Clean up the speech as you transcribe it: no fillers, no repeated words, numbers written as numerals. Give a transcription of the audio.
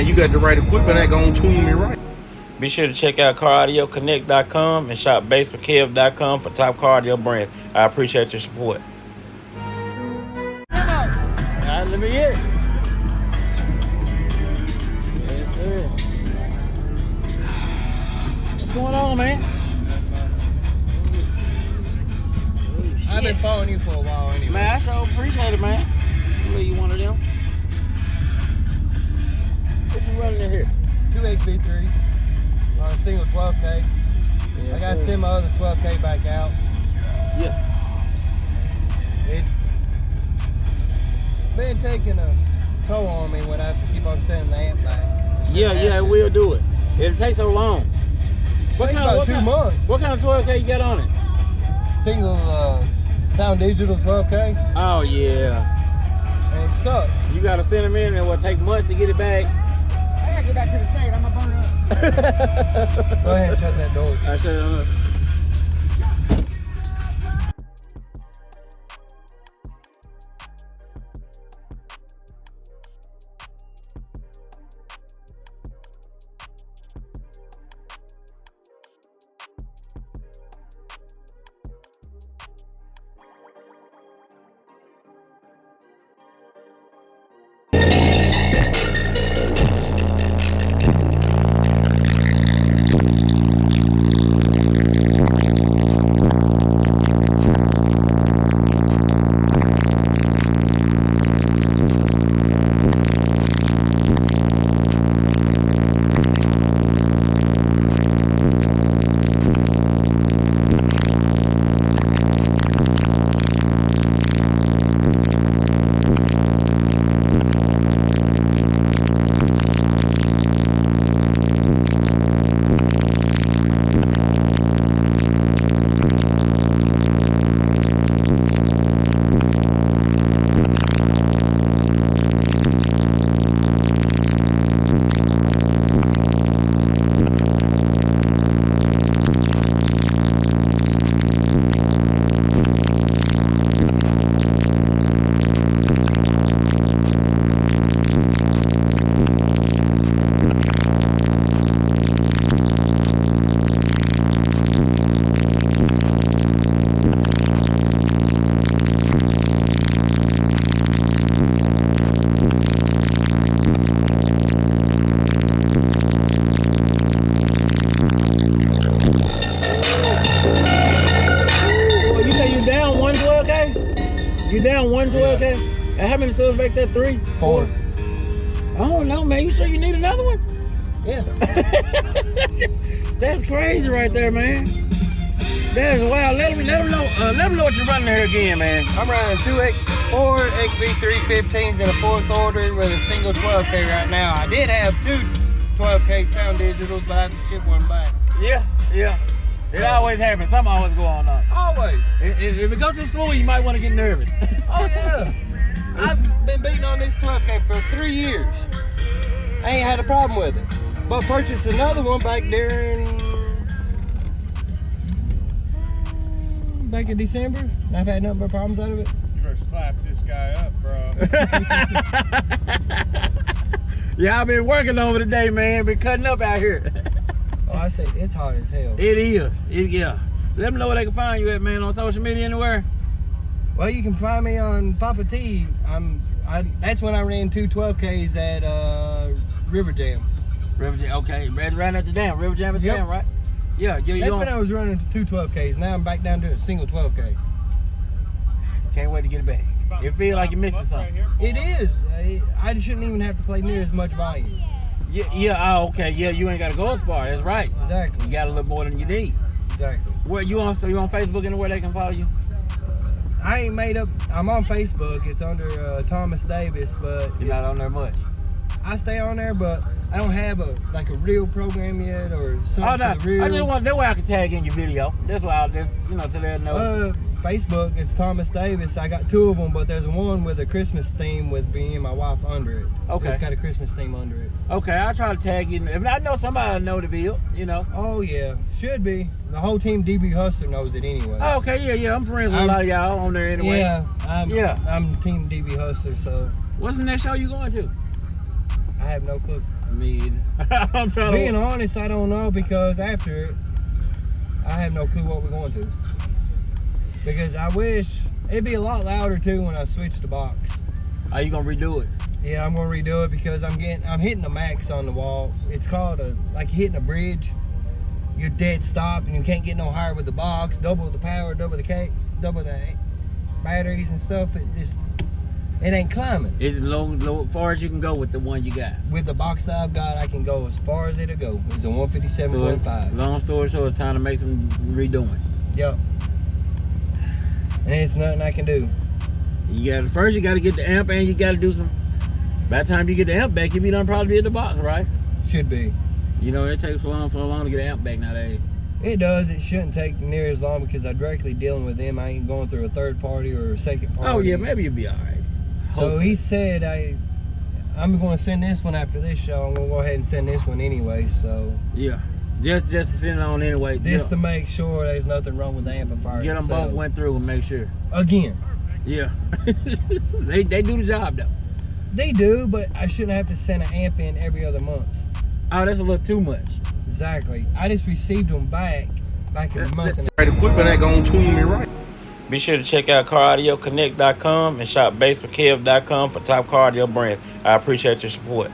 you got the right equipment, that gonna tune me right. Be sure to check out CarAudioConnect.com and shop BASSWITHKEV.com for top car audio brands. I appreciate your support. Alright, let me get it. Yes, sir. What's going on, man? I've been following you for a while anyway. Man, I sure appreciate it, man. I'll you one of them. What you running in here? 2 XV3s on a single 12K. Yeah, I gotta send my other 12K back out. Yeah. It's been taking a toll on me when I have to keep on sending the amp back. Yeah, it will do it. It'll take so long. What kind about 2 months. What kind of 12K you got on it? Single sound digital 12K. Oh yeah. And it sucks. You gotta send them in and it will take months to get it back. I gotta get back to the shade, I'm gonna burn up. Go ahead and shut that door. I shut it up. You down 112K? And how many subs back there? 3? 4. I don't know, man. You sure you need another one? Yeah. That's crazy right there, man. That's wild. Let them know what you're running here again, man. I'm running 4 XV3 15s in a 4th order with a single 12K right now. I did have 2 12K sound digitals, but I have to ship one back. Yeah. It always happens. Something always go on. Always. If it goes too smooth, you might want to get nervous. Oh yeah. I've been beating on this 12K for 3 years. I ain't had a problem with it. But purchased another one back in December, and I've had nothing but problems out of it. You better slap this guy up, bro. Yeah, I've been working over today, man. Been cutting up out here. Oh, I say it's hot as hell. It is. Yeah. Let them know where they can find you at, man, on social media anywhere. Well, you can find me on Papa T. That's when I ran 2 12Ks at River Jam. River Jam, okay. Right at the dam. River Jam at the dam, right? Yeah. That's when I was running 2 12Ks. Now I'm back down to a single 12K. Can't wait to get it back. It feels like you're missing something. It is. I shouldn't even have to play near as much volume. Yeah. Oh, okay. Yeah, you ain't got to go as far. That's right. Exactly. You got a little more than you need. Exactly. Where you on? So you on Facebook anywhere they can follow you? I ain't made up. I'm on Facebook. It's under Thomas Davis, but you're not on there much. I stay on there, but I don't have a reel program yet or something. Oh, no. For the reels. I just want that way I can tag in your video. That's why I'll just, so they know. Facebook, it's Thomas Davis. I got 2 of them, but there's one with a Christmas theme with me and my wife under it. Okay. It's got a Christmas theme under it. Okay, I'll try to tag you. If I know somebody will know the deal, Oh yeah, should be. The whole team DB Hustler knows it anyway. Oh, okay, yeah. I'm friends with a lot of y'all on there anyway. Yeah, I'm team DB Hustler, so. What's the next show you going to? I have no clue. Me either. I'm trying Being honest, I don't know, because after it, I have no clue what we're going to. Because I wish it'd be a lot louder too when I switch the box. Are you gonna redo it? Yeah, I'm gonna redo it because I'm hitting the max on the wall. It's called like hitting a bridge. You're dead stop and you can't get no higher with the box. Double the power, double the batteries and stuff. It ain't climbing. Is it low far as you can go with the one you got? With the box that I've got, I can go as far as it'll go. It's a 157.5. Long story short, it's time to make some redoing. Yep. And it's nothing I can do. You got to get the amp, and you got to do some. By the time you get the amp back, you be done probably in the box, right? Should be. You know, it takes so long to get the amp back nowadays. It does. It shouldn't take near as long because I'm directly dealing with them. I ain't going through a third party or a second party. Oh yeah, maybe you'll be all right. So he said I'm going to send this one after this show. I'm going to go ahead and send this one anyway. So yeah, just send it on anyway. Just to make sure there's nothing wrong with the amplifier. Get them both went through and make sure. Again. Yeah, they do the job though. They do, but I shouldn't have to send an amp in every other month. Oh, that's a little too much. Exactly. I just received them back in a month. Right equipment ain't gonna tune me right. Be sure to check out CarAudioConnect.com and shop BASSWITHKEV.com for top car audio brands. I appreciate your support.